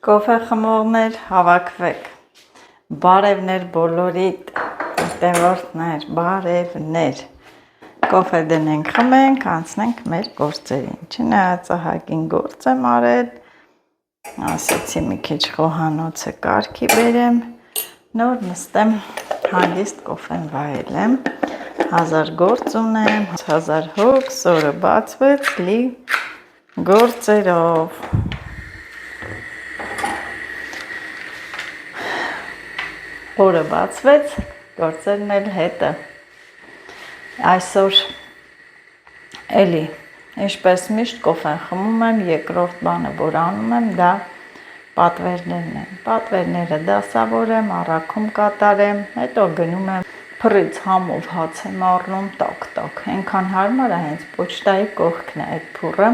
Կոֆե խմողներ հավաքվեք, բարևներ բոլորիդ, տևորդներ, բարևներ, կոֆե դնենք խմենք, անցնենք մեր գործերին, չնայած ահագին գործ եմ արել, ասեցի մի քիչ խոհանոցը կարգի բերեմ, նոր նստեմ հանգիստ կոֆեն վայելեմ, 1000 գործ ունեմ, 1000 հոգս, օրը բացվեց լի գործերով, օրը բացվեց, գործերն էլ հետը, այսօր էլի, ինչպես միշտ կոֆեն խմում եմ, երկրորդ բանը, որ անում եմ, դա պատվերներն են, պատվերները դասավորեմ, առաքում կատարեմ, հետո գնում եմ փռից համով հաց եմ առնում, տակ, այնքան հարմար է հենց պոչտայի կողքն է այդ փուռը,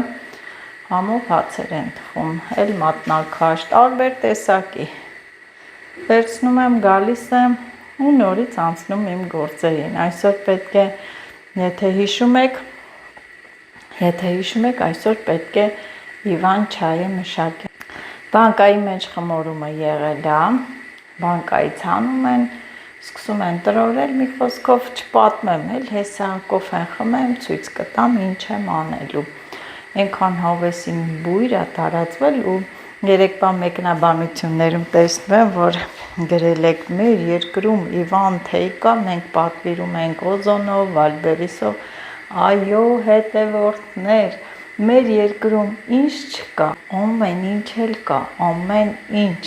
համով հացեր են թխում, էլ մատնաքաշ, տարբեր տեսակի, վերցնում եմ, գալիս եմ ու նորից անցնում իմ գործերին, այսօր պետք է, եթե հիշում եք, այսօր պետք է Իվան չայը մշակել, բանկայի մեջ խմորումը եղել է, բանկայից հանում են, սկսում են տրորել, մի խոսքով չպատմեմ, էլ հեսա կոֆեն խմեմ, ցույց կտամ ինչ եմ անելու, այնքան հավեսին բույր է տարածվել ու երեկվա մեկնաբանություններում տեսնում եմ, որ գրել եք մեր երկրում Իվան թեյ կա, մենք պատվիրում ենք օզոնով, վալբերիսով, այո հետևորդներ, մեր երկրում ինչ չկա, ամեն ինչ էլ կա, ամեն ինչ,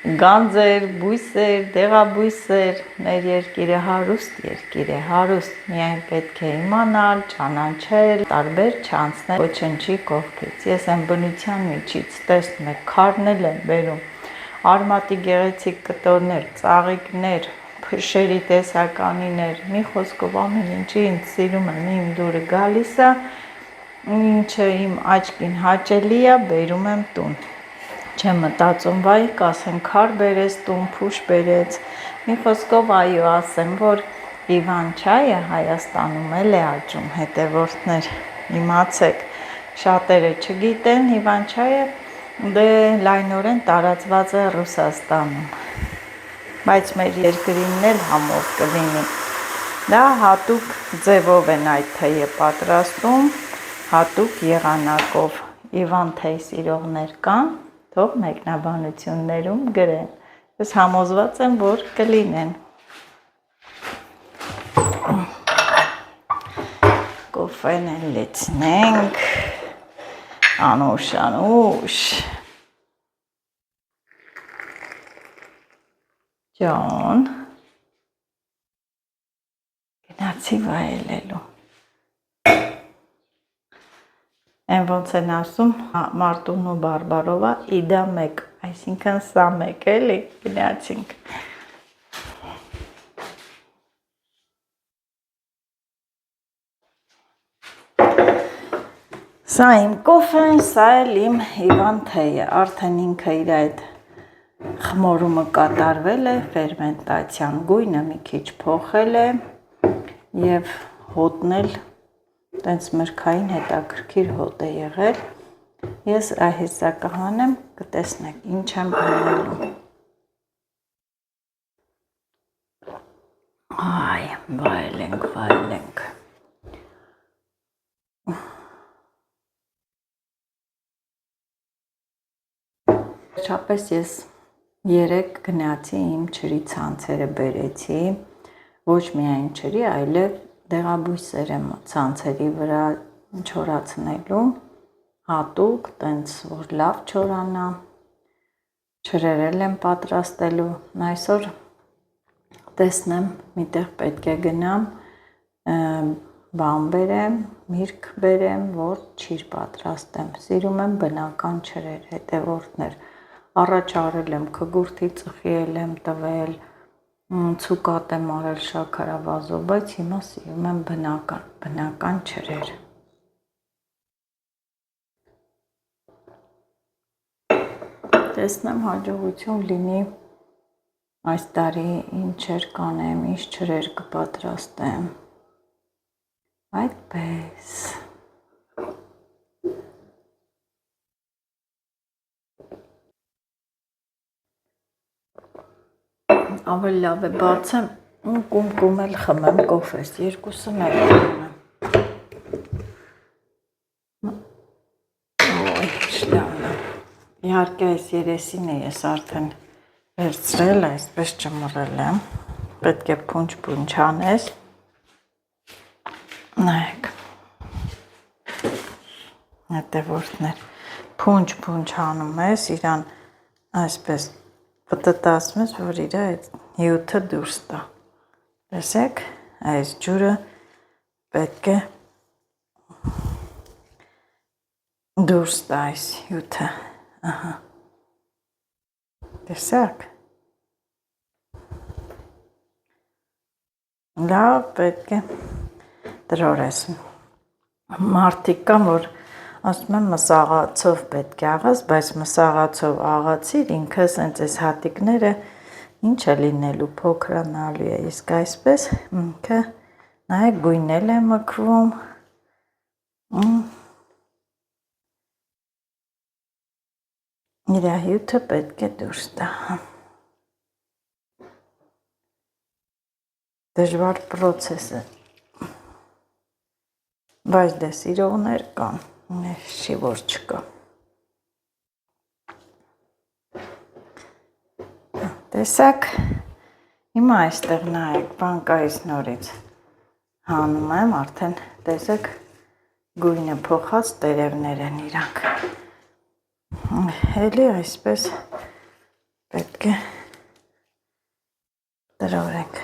գանձեր, բույսեր, դեղաբույսեր, մեր երկիրը հարուստ երկիր է, հարուստ, միայն պետք է իմանալ, ճանաչել, տարբեր չանցնել ոչնչի կողքից, ես եմ բնության միջից, տեսնում եք, քարնել եմ բերում, արմատի գեղեցիկ կտորներ, ծաղիկներ, փշերի տեսականիներ, մի խոսքով ամեն ինչի ինձ սիրում եմ, իմ դուրը գալիս է, ինչը իմ աչքին հաճելի է, բերում եմ տուն, չեմ մտածում, վայ կասեն քար բերեց տուն, փուշ բերեց, մի խոսքով այո ասեմ, որ Իվան չայը Հայաստանում էլ է աճում, հետևորդներ, իմացեք, շատերը չգիտեն, Իվան չայը դե լայնորեն տարածված է Ռուսաստանում, բայց մեր երկրինն էլ համով կլինի, դա հատուկ ձևով են այդ թեյը պատրաստում, հատուկ եղանակով, Իվան թեյ սիրողներ կան, թող մեկնաբանություններում գրեն, ես համոզված եմ, որ կլինեն, կոֆեն են լեցնենք, անուշ, ջան, գնացի վայելելու, են ոնց են ասում, Մարտուն ու Բարբարովա, իդա մեկ, այսինքն սա մեկ էլի, գնացինք, սա իմ կոֆեն, սա էլ իմ Իվան թեյը, արդեն ինքը իր այդ խմորումը կատարվել է, ֆերմենտացիան գույնը մի քիչ փոխել է և հոտն էլ տենց մրգային հետաքրքիր հոտ է եղել, ես հեսա կհանեմ, կտեսնեք ինչ եմ անելու, այ, վայելենք, վերջապես ես երեկ գնացի իմ ջրի ցանցերը բերեցի, ոչ միայն ջրի, այլև դեղաբույսեր եմ ցանցերի վրա չորացնելու, հատուկ, տենց որ լավ չորանա, ջրերել եմ պատրաստելու, այսօր տեսնեմ, միտեղ պետք է գնամ, բան բերեմ, միրգ բերեմ, որ ջիր պատրաստեմ, սիրում եմ բնական ջրեր, հետևորդներ, առաջ արել եմ, քգուրդի ծխի եմ տվել, ցուկատ եմ արել շաքարավազով, բայց հիմա սիրում եմ բնական ջրեր, տեսնեմ հաջողություն լինի այս տարի ինչ ջր կանեմ, ինչ ջրեր կպատրաստեմ, այդպես Ավելի լավ է բացեմ ու կում էլ խմեմ կոֆես, երկուսը մեկ խմեմ։ Ոյ, շլավն է։ Իհարկե այս երեսին է ես արդեն վերցրել, այսպես ճմռել եմ, պետք է փունջ անես, նայեք, հետևորդներ, փունջ անում ես, իրան այսպես պտտացում ես, որ իր այդ հյութը դուրս տա, տեսեք, այս ջուրը պետք է դուրս տա այս հյութը, ահա, տեսակ, լավ պետք է տրորես, մարդիկ կան, որ ասում եմ մսաղացով պետք է աղաս, բայց մսաղացով աղացիր, ինքը սենց այս հատիկները ինչ է լինելու, փոքրանալու է, իսկ այսպես ինքը նայեք գույնել է մքվում, իրա հյութը պետք է դուրս տա, դժվար պրոցես է, բայց դե սիրողներ կան, չի որ չկա, տեսակ, հիմա այստեղ նայեք, բանկայից նորից հանում եմ, արդեն տեսեք գույնը փոխած տերևներ են իրանք, էլի այսպես պետք է տրորեք,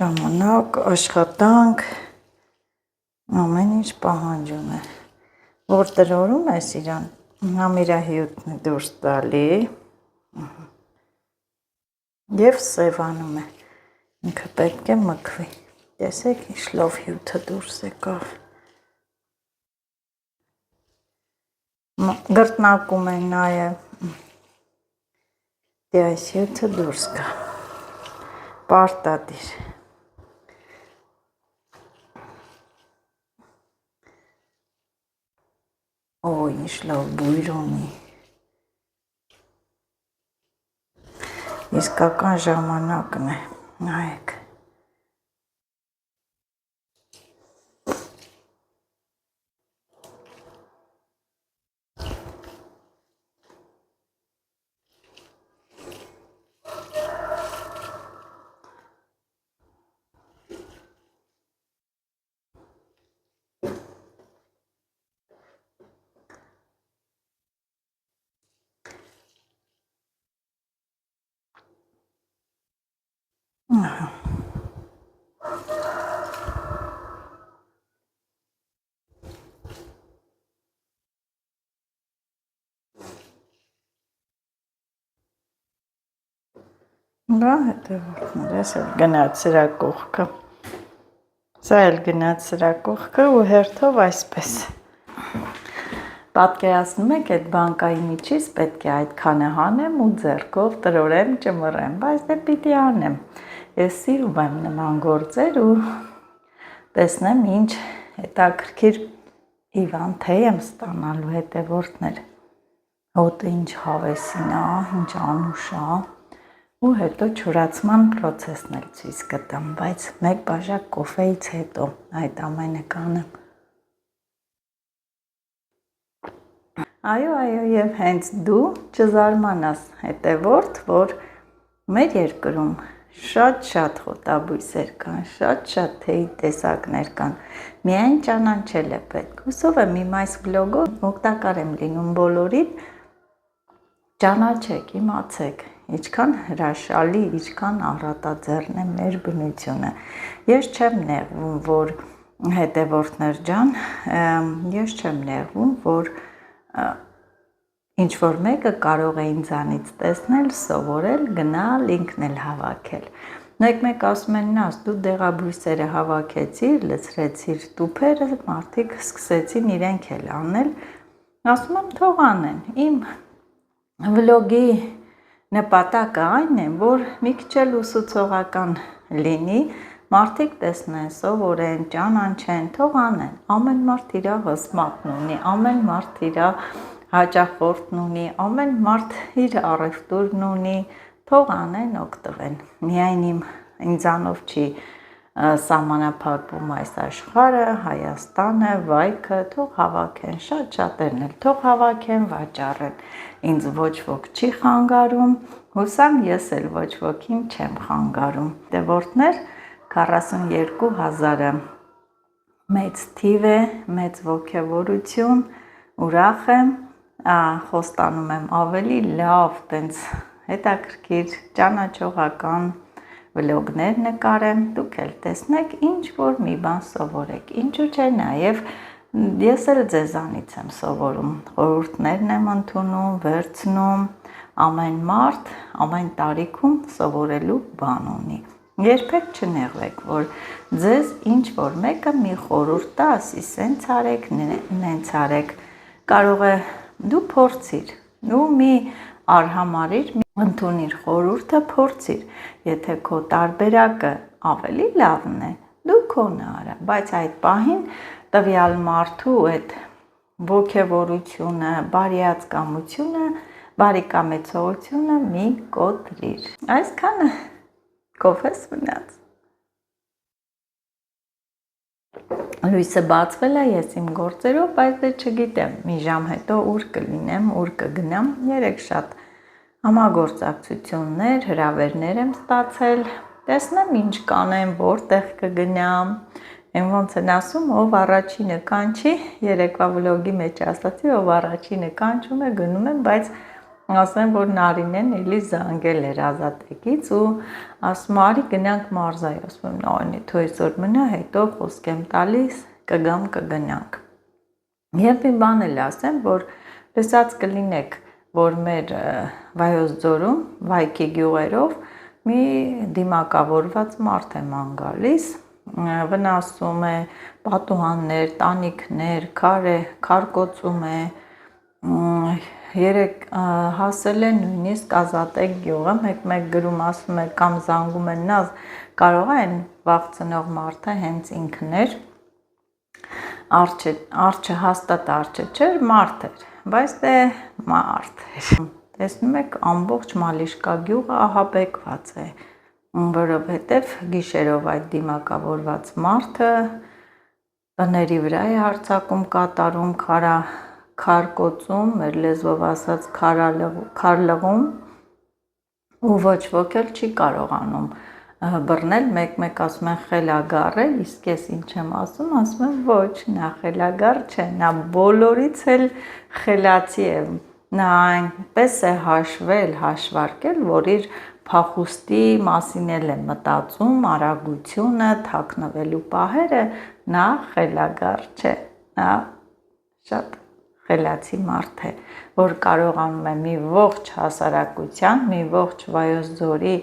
ժամանակ, աշխատանք, ամեն ինչ պահանջում է, որ տրորում ես իրան, համ իրա հյութն է դուրս տալի և սևանում է, ինքը պետք է մքվի, տեսեք ինչ լավ հյութը դուրս եկավ, գրտնակում է նաև, դե այս հյութը դուրս կա, պարտադիր, Օ, ինչ լավ բույր ունի, իսկական ժամանակն է, նայեք, Բա հետևորդներ, ես էլ գնաց սրա կողքը, սա էլ գնաց սրա կողքը ու հերթով այսպես, պատկերացնում եք այդ բանկայի միջից պետք է այդքանը հանեմ ու ձեռքով տրորեմ, ճմռեմ, բայց դե պիտի անեմ, ես սիրում եմ նման գործեր ու տեսնեմ ինչ հետաքրքիր իվանթեյ եմ ստանալու հետևորդներ, հոտը ինչ հավեսին է, ինչ անուշ է, ու հետո չորացման պրոցեսն էլ ցույց կտամ, բայց մեկ բաժակ կոֆեից հետո այդ ամենը կանեմ։ Այո, եւ հենց դու չզարմանաս հետևորդ, որ մեր երկրում շատ խոտաբույսեր կան, շատ թեյի տեսակներ կան, միայն ճանաչել է պետք։ Հուսով եմ իմ այս վլոգով օգտակար եմ լինում բոլորին, ճանաչեք, իմացեք, ինչքան հրաշալի, ինչքան առատաձեռն է մեր բնությունը։ Ես չեմ նեղվում, որ հետևորդներ ջան, ես չեմ նեղվում, որ ինչ-որ մեկը կարող է ինձանից տեսնել, սովորել, գնալ, ինքն էլ հավաքել։ Մեկ ասում են, նաս, դու դեղաբույսերը հավաքեցիր, լցրեցիր տուփերը, մարդիկ սկսեցին իրենք էլ անել, ասում եմ, թող անեն, իմ վլոգի նպատակը այն է, որ մի քիչ էլ ուսուցողական լինի, մարդիկ տեսնեն, սովորեն, ճանաչեն, թող անեն, ամեն մարդ իր հսմատն ունի, ամեն մարդ իր հաճախորդն ունի, ամեն մարդ իր առևտուրն ունի, թող անեն, օգտվեն, միայն ինձանով չի սահմանափակվում այս աշխարհը, Հայաստանը, վայքը, թող հավաքեն, շատ-շատերն էլ թող հավաքեն, վաճառեն, ինձ ոչ ոք չի խանգարում, հուսամ ես էլ ոչ ոքին չեմ խանգարում, տևորդներ 42,000-ը մեծ թիվ է, մեծ ոգևորություն, ուրախ եմ, խոստանում եմ ավելի լավ, տենց հետաքրքիր, ճանաչողական վլոգներ նկարեմ, դուք էլ տեսնեք, ինչ որ մի բան սովորեք, ինչու՞ չէ, նաև ես էլ ձեզանից եմ սովորում, խորհուրդներն եմ ընդունում, վերցնում, ամեն մարդ, ամեն տարիքում սովորելու բան ունի, երբեք չնեղվեք, որ ձեզ ինչ որ մեկը մի խորհուրդ տա, ասի սենց արեք, նենց արեք, կարող է դու փորձիր, դու մի արհամարիր, ընդունիր խորհուրդը, փորձիր, եթե քո տարբերակը ավելի լավն է, դու քոնը արա, բայց այդ պահին տվյալ մարդու այդ ոգևորությունը, բարիացկամությունը, բարիկամեցողությունը մի կոտրիր, այսքանը կոֆես մնաց։ Լույսը բացվել է, ես իմ գործերով, բայց դե չգիտեմ, մի ժամ հետո ուր կլինեմ, ուր կգնամ, երեք շատ համագործակցություններ, հրավերներ եմ ստացել, տեսնեմ ինչ կանեմ, որտեղ կգնամ, ոնց են ասում, ով առաջինը կանչի, երեկվա վլոգի մեջ ասացի, ով առաջինը կանչում է, գնում եմ, բայց ասեմ, որ Նարինեն էլի զանգել էր Ազատեկից ու ասում արի գնանք մարզայ, ասում եմ նայնի թո այսօր մնա, հետո խոսք եմ տալիս, կգամ կգնանք։ Եվ մի բան էլ ասեմ, որ լսած կլինեք, որ մեր Վայոց ձորում, Վայքի գյուղերով մի դիմակավորված մարդ է ման գալիս, վնասում է պատուհաններ, տանիքներ, քարկոծում է, երեք հասել է նույնիսկ Ազատեք գյուղը, մեկ գրում ասում է կամ զանգում են նա, կարող է այն վախցնող մարդը հենց ինքն էր, արջը հաստատ արջը չէր, մարդ էր, բայց դե մարդ էր, տեսնում եք ամբողջ Մալիշկա գյուղը ահաբեկված է, որովհետև գիշերով այդ դիմակավորված մարդը տների վրա է հարձակում կատարում, քարկոծում, մեր լեզվով ասած քարլղում ու ոչ ոք էլ չի կարողանում բռնել, մեկ ասում են խելագար է, իսկ ես ինչ եմ ասում եմ ոչ, նա խելագար չէ, նա բոլորից էլ խելացի է, նա այնպես է հաշվարկել, որ իր փախուստի մասին էլ է մտածում, արագությունը, թաքնվելու պահերը, նա խելագար չէ, նա շատ խելացի մարդ է, որ կարողանում է մի ողջ հասարակության, մի ողջ Վայոց ձորի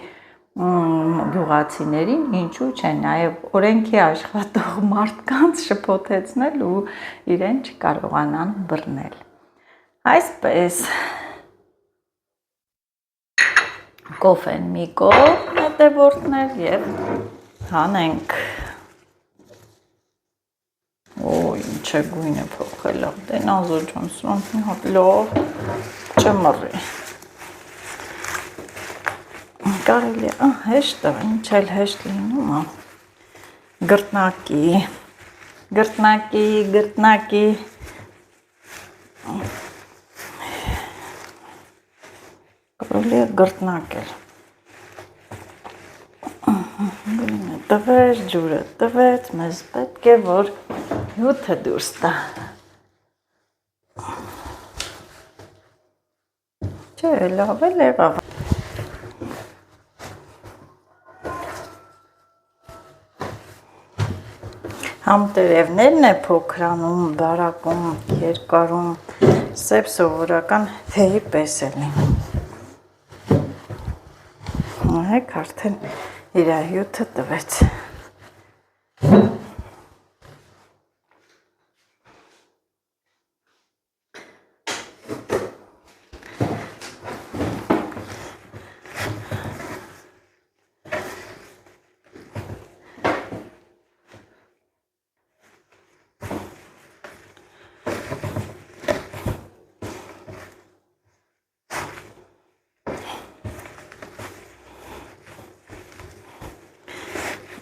գյուղացիներին, ինչու չէ, նաև օրենքի աշխատող մարդկանց շփոթեցնել ու իրեն չկարողանան բռնել։ Այսպես կոֆեն մի կողմ հետևորդներ եւ հանենք։ Ինչ է գույնը փոխել, դե Նազո ջան, սրանք մի հատ լավ չմռի։ Կարելի է, հեշտ է, ինչ էլ հեշտ լինում է։ Գրտնակի։ Կարելի է գրտնակել։ Գույնը տվեց, ջուրը տվեց, մեզ պետք է, որ հյութը դուրս տա։ Չէ, լավ էլ եղավ։ Համտերևներն է փոքրանում, բարակում, երկարում, սև սովորական թեյի պես է լինում։ Նայեք, արդեն իր հյութը տվեց։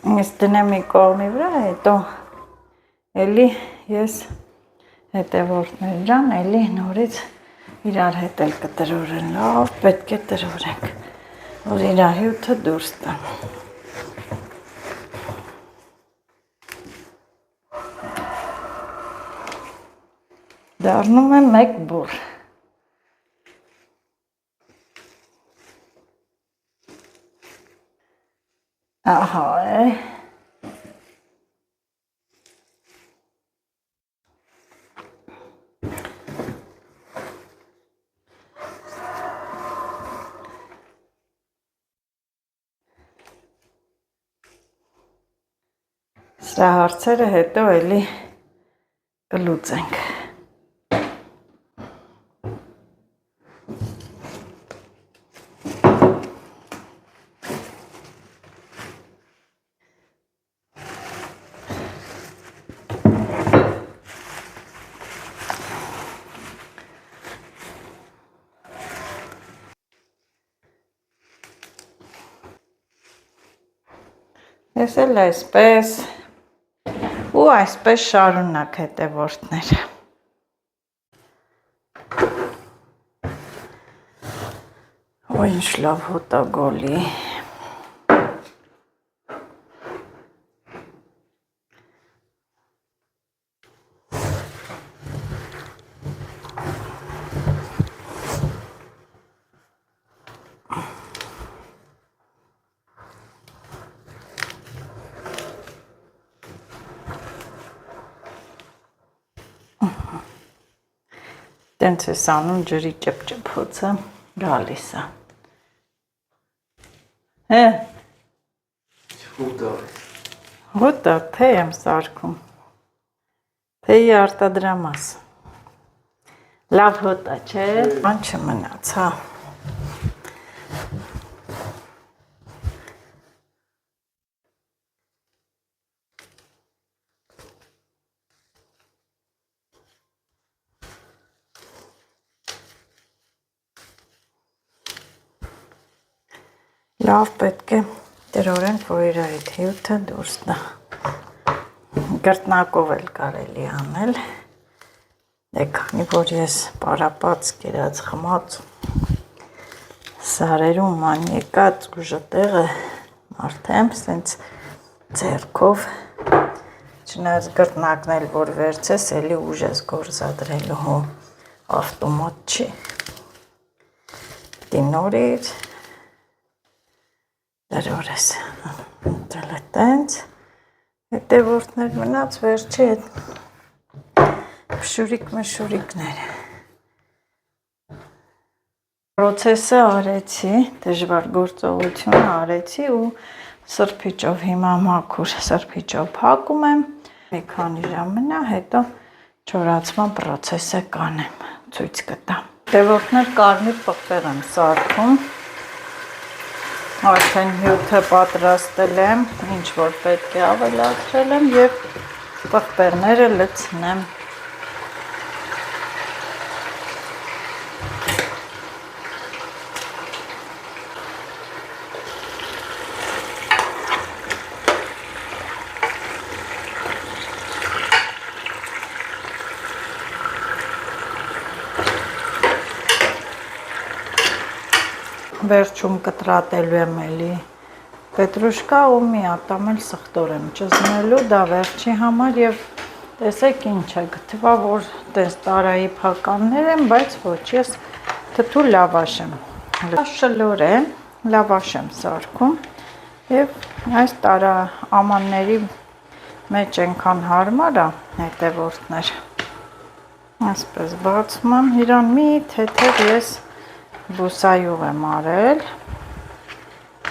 Ես դնեմ մի կողմի վրա, հետո էլի ես հետևորդներ ջան, էլի նորից իրար հետ էլ կտրորեն, լավ, պետք է տրորենք, որ իր հյութը դուրս տան։ Դառնում է մեկ բուռ։ Ահա է։ Սրա հարցերը հետո էլի կլուծենք։ Ես էլ այսպես ու այսպես շարունակ հետևորդներ։ Ո ինչ լավ հոտագոլի։ Տենց ես անում ջրի ճպճպոցը գալիս է։ Հե։ Հոտա թե եմ սարքում։ Թեյի արտադրամաս։ Լավ հոտա, չէ՞։ Բան չմնաց, հա։ Լավ պետք է տրորենք, որ իր այդ հյութը դուրս տա։ Գրտնակով էլ կարելի անել։ Դե քանի որ ես պարապած կերած խմած սարերում ման եկած ուժը տեղը մարդեմ, սենց ձեռքով չնայած գրտնակն էլ որ վերցես, էլի ուժ ես գործադրելու հո ավտոմատ չի։ Դի նորից դրորես, դրել է տենց, հետևորդներ մնաց վերջի հետ փշուրիկ-մշուրիկներ։ Պրոցեսը արեցի, դժվար գործողություն արեցի ու սրբիչով հիմա մաքուր սրբիչով փակում եմ, մի քանի ժամ մնա, հետո չորացման պրոցեսը կանեմ, ցույց կտամ։ Հետևորդներ կարմիր պղպեղ եմ սարքում։ Արդեն հյութը պատրաստել եմ, ինչ որ պետք է ավելացրել եմ և պղպեղները լցնեմ։ Վերջում կտրատելու եմ էլի պետրուշկա ու մի ատամ էլ սխտոր եմ ճզմելու, դա վերջի համար և տեսեք ինչ է, գտվա որ տես տարայի փականներ եմ, բայց ոչ ես թթու լավաշ եմ, շլոր է, լավաշ եմ սարքում և այս տարա ամանների մեջ ենքան հարմար է հետևորդներ, այսպես բացում եմ, իրան մի թեթև ես բուսայող եմ արել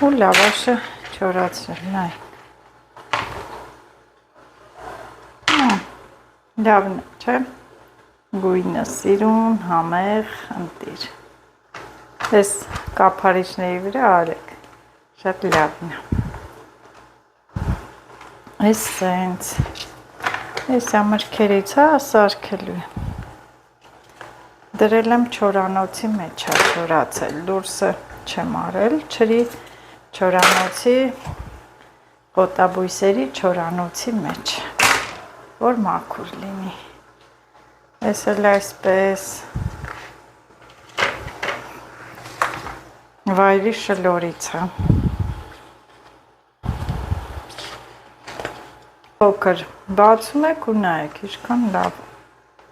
ու լավաշը չորացրել, նայ։ Լավն է, չէ, գույնը սիրուն, համեղ, ընտիր։ Ես կափարիչների վրա արեք, շատ լավն է։ Ես սենց, ես ամրքերից հա սարքելու եմ։ Դրել եմ չորանոցի մեջ է չորացել, դուրսը չեմ արել, չրի չորանոցի պոտաբույսերի չորանոցի մեջ, որ մաքուր լինի։ Ես էլ այսպես վայրի շլորիցը։ Փոքր բացում եք ու նայեք, ինչքան լավ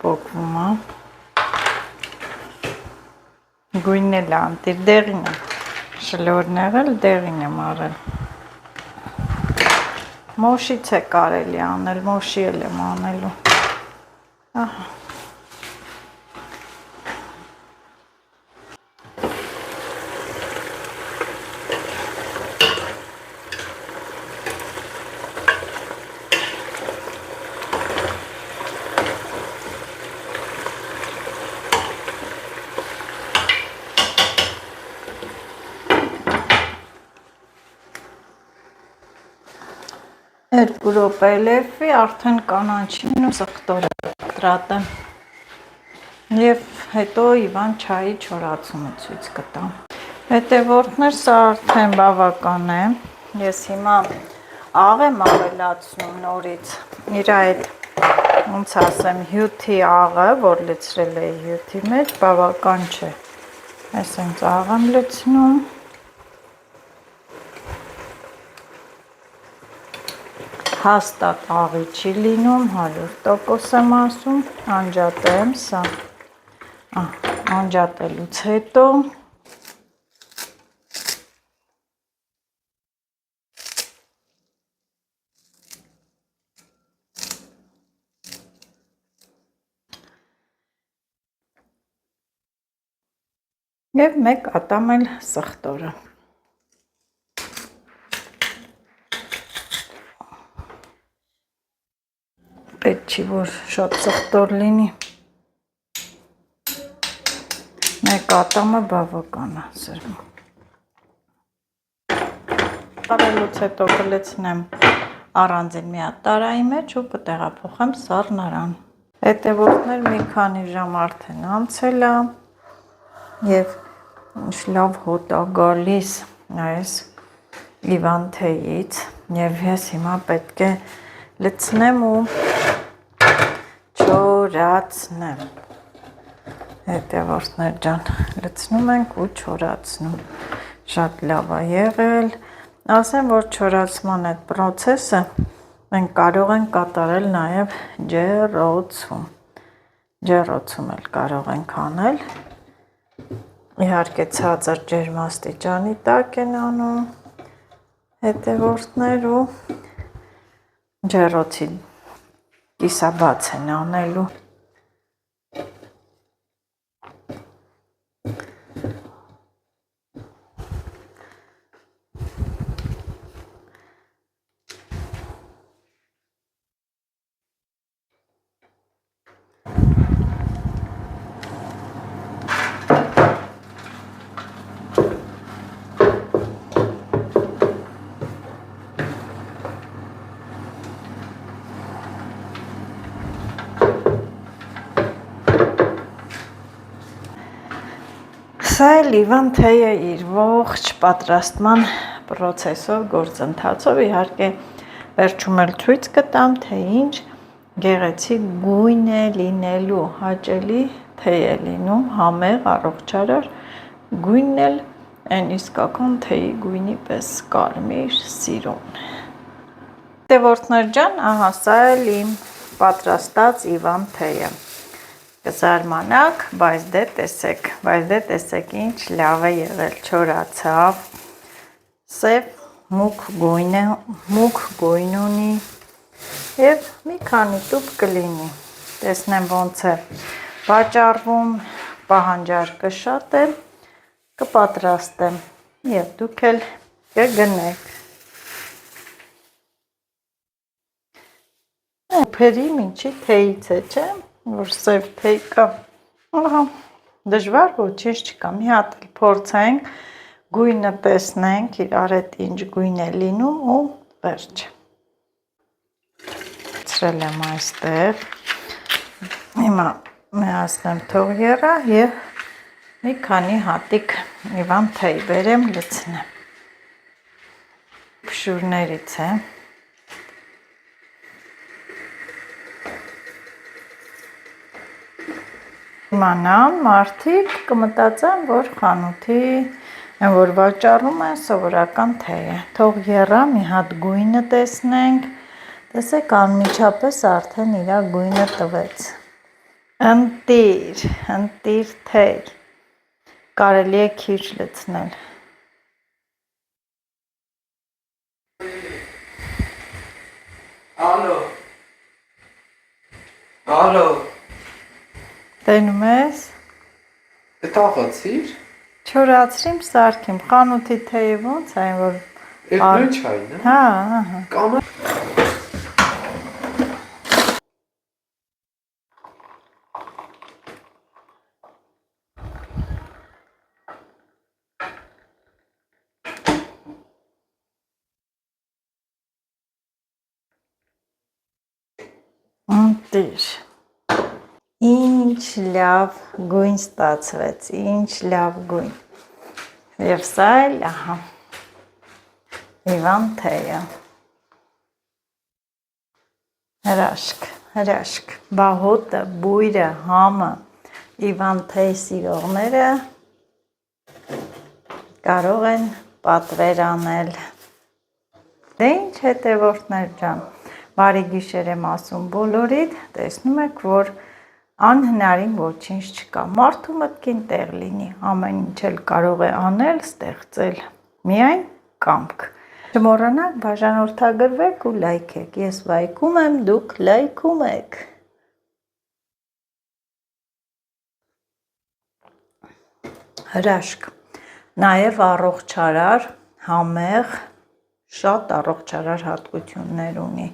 պոկվում է։ Գույնն էլ անտիր, դեղին է շլորն եղել, դեղին եմ արել։ Մոշից է կարելի անել, մոշի էլ եմ անելու։ Ահա։ Երկու րոպե լեփվի, արդեն կանաչին ու սխտորը կտրատեմ։ Եվ հետո Իվան չայի չորացումը ցույց կտամ։ Հետևորդներ, սա արդեն բավական է։ Ես հիմա աղ եմ ավելացնում նորից։ Իր այդ, ոնց ասեմ, հյութի աղը, որ լցրել էի հյութի մեջ, բավական չէ։ Այսինքն աղ եմ լցնում։ Հաստատ աղի չի լինում, 100% եմ ասում, անջատեմ սա, անջատելուց հետո և մեկ ատամ էլ սխտորը։ Պետք չի, որ շատ սխտոր լինի։ Մեկ ատամը բավական է սրվում։ Տարելուց հետո կլցնեմ առանձին մի հատ տարայի մեջ ու կտեղափոխեմ սառնարան։ Հետևորդներ, մի քանի ժամ արդեն անցել է և լավ հոտ է գալիս այս Իվան թեյից և ես հիմա պետք է լցնեմ ու չորացնեմ։ Հետևորդներ ջան, լցնում ենք ու չորացնում։ Շատ լավ է եղել։ Ասեմ, որ չորացման այդ պրոցեսը մենք կարող ենք կատարել նաև ջեռոցում։ Ջեռոցում էլ կարող ենք անել։ Իհարկե ցածր ջերմաստիճանի տակ են անում հետևորդներ ու ջեռոցի կիսաբաց են անելու։ Սա էլ Իվան թեյը իր ողջ պատրաստման պրոցեսով, գործընթացով, իհարկե վերջում էլ ցույց կտամ, թե ինչ գեղեցիկ գույն է լինելու, հաճելի թեյ է լինում, համեղ, առողջարար, գույնն էլ այն իսկական թեյի գույնի պես կարմիր, սիրուն։ Հետևորդներ ջան, ահա սա էլ իմ պատրաստած Իվան թեյը։ Կզարմանաք, բայց դե տեսեք ինչ լավ է եղել, չորացավ, սև մուգ գույն ունի և մի քանի տուփ կլինի, տեսնեմ ոնց է վաճառվում, պահանջարկը շատ է, կպատրաստեմ և դուք էլ կգնեք։ Փերի միջի թեյից է, չէ՞, որ սև թեյ կա, ահա, դժվար ոչինչ չկա, մի հատ էլ փորձենք, գույնը տեսնենք, իրար հետ ինչ գույն է լինում ու վերջ։ Ցրել եմ այստեղ, հիմա միացնեմ թող եռա և մի քանի հատիկ Իվան թեյ բերեմ լցնեմ։ Փշուրներից է, Իմանան մարդիկ կմտածեն, որ խանութի են, որ վաճառում են սովորական թե է։ Թող եռա մի հատ գույնը տեսնենք, տեսեք անմիջապես արդեն իրա գույնը տվեց։ Ընտիր թեյ, կարելի է քիչ լցնել։ Ալո։ Տենում ես։ Տաղացիր։ Չորացրիմ սարքիմ, խանութի թեյը ոնց այն, որ Այդ նույն չայն է։ հա։ Կամ Ընտիր։ Ինչ լավ գույն ստացվեց, ինչ լավ գույն։ Եվ սա էլ, ահա, Իվան թեյը։ Հրաշք, բահոտը, բույրը, համը, Իվան թեյ սիրողները կարող են պատվեր անել։ Դե ինչ հետևորդներ ջան, բարի գիշեր եմ ասում բոլորիդ, տեսնում եք, որ անհնարին ոչինչ չկա, մարդու մտքին տեղ լինի, ամեն ինչ էլ կարող է անել, ստեղծել, միայն կամք։ Չմոռանաք բաժանորդագրվեք ու լայքեք, ես լայքում եմ, դուք լայքում եք։ Հրաշք, նաև առողջարար, համեղ, շատ առողջարար հատկություններ ունի։